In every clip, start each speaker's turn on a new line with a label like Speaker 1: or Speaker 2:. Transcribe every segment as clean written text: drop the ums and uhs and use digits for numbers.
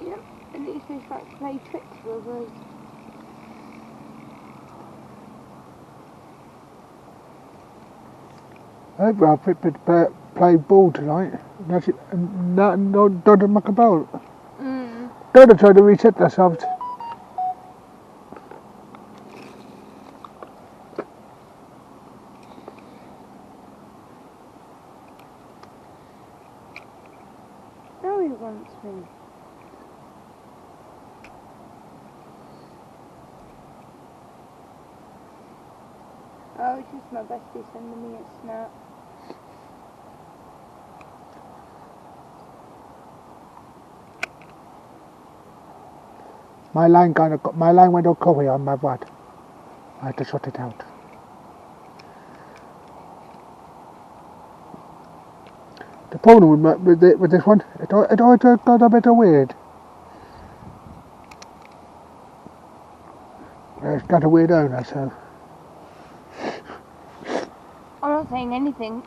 Speaker 1: Yep, at least they start to play tricks with us.
Speaker 2: I'd rather play ball tonight. That's it. Don't muck about. Don't try to reset themselves.
Speaker 1: Now he wants me. Oh, it's just my bestie sending me a snap.
Speaker 2: My line went all covered on my rod. I had to sort it out. The problem with this one, it always got a bit weird. It's got a weird owner, so.
Speaker 1: I'm not saying anything.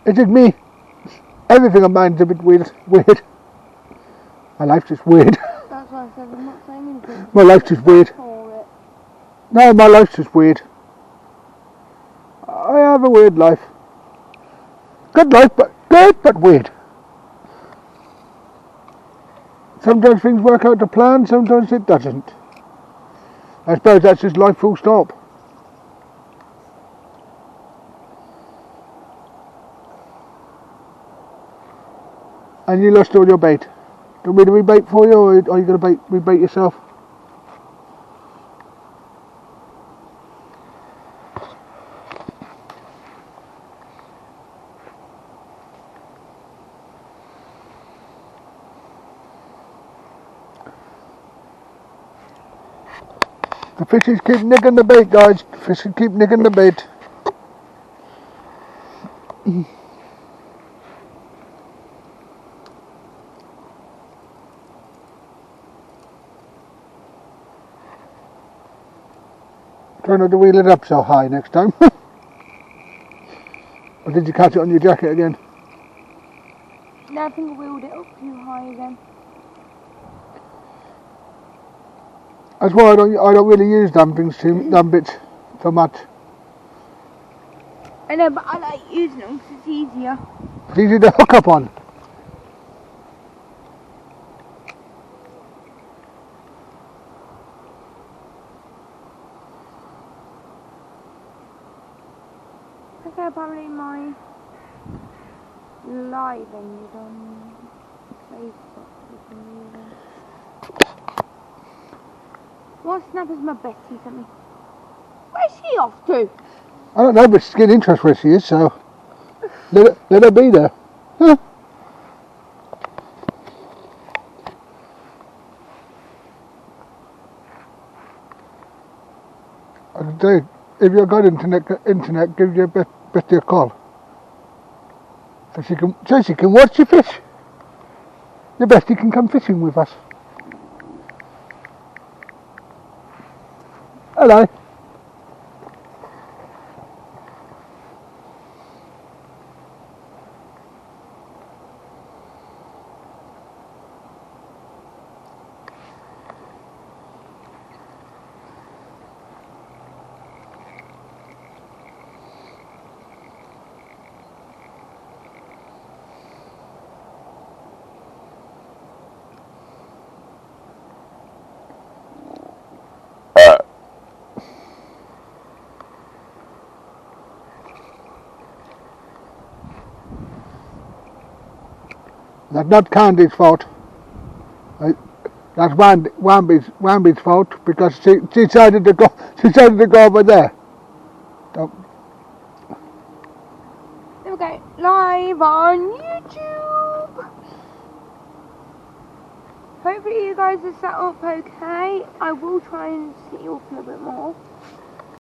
Speaker 2: It's just me. Everything on mine's a bit weird. My life's just weird.
Speaker 1: That's why I said I'm not saying anything.
Speaker 2: My life's just weird. No, my life's just weird. I have a weird life. Good life, but weird. Sometimes things work out to plan, sometimes it doesn't. I suppose that's just life full stop. And you lost all your bait. Do you want me to rebait for you, or are you going to rebait yourself? The fishes keep nicking the bait, guys. The fishes keep nicking the bait. Try not to wheel it up so high next time. Or did you catch it on your jacket again?
Speaker 1: No, I think I wheeled it up too high again.
Speaker 2: That's why I don't really use them bits so much.
Speaker 1: I know, but I like using them because it's easier.
Speaker 2: It's easy to hook up on.
Speaker 1: Okay, apparently my live ended on Facebook. What snap has my Betty sent me? Where's she off to?
Speaker 2: I don't know, but she's getting interest where she is, so let her be there. Huh. I say, if you've got internet, give your Betty a call, so she can watch you fish. Your Betty can come fishing with us. Hello. That's not Candy's fault. That's Wamby's fault, because she decided to go over there. Don't.
Speaker 1: There we go, live on YouTube. Hopefully you guys are set up okay. I will try and sit you up a little bit more.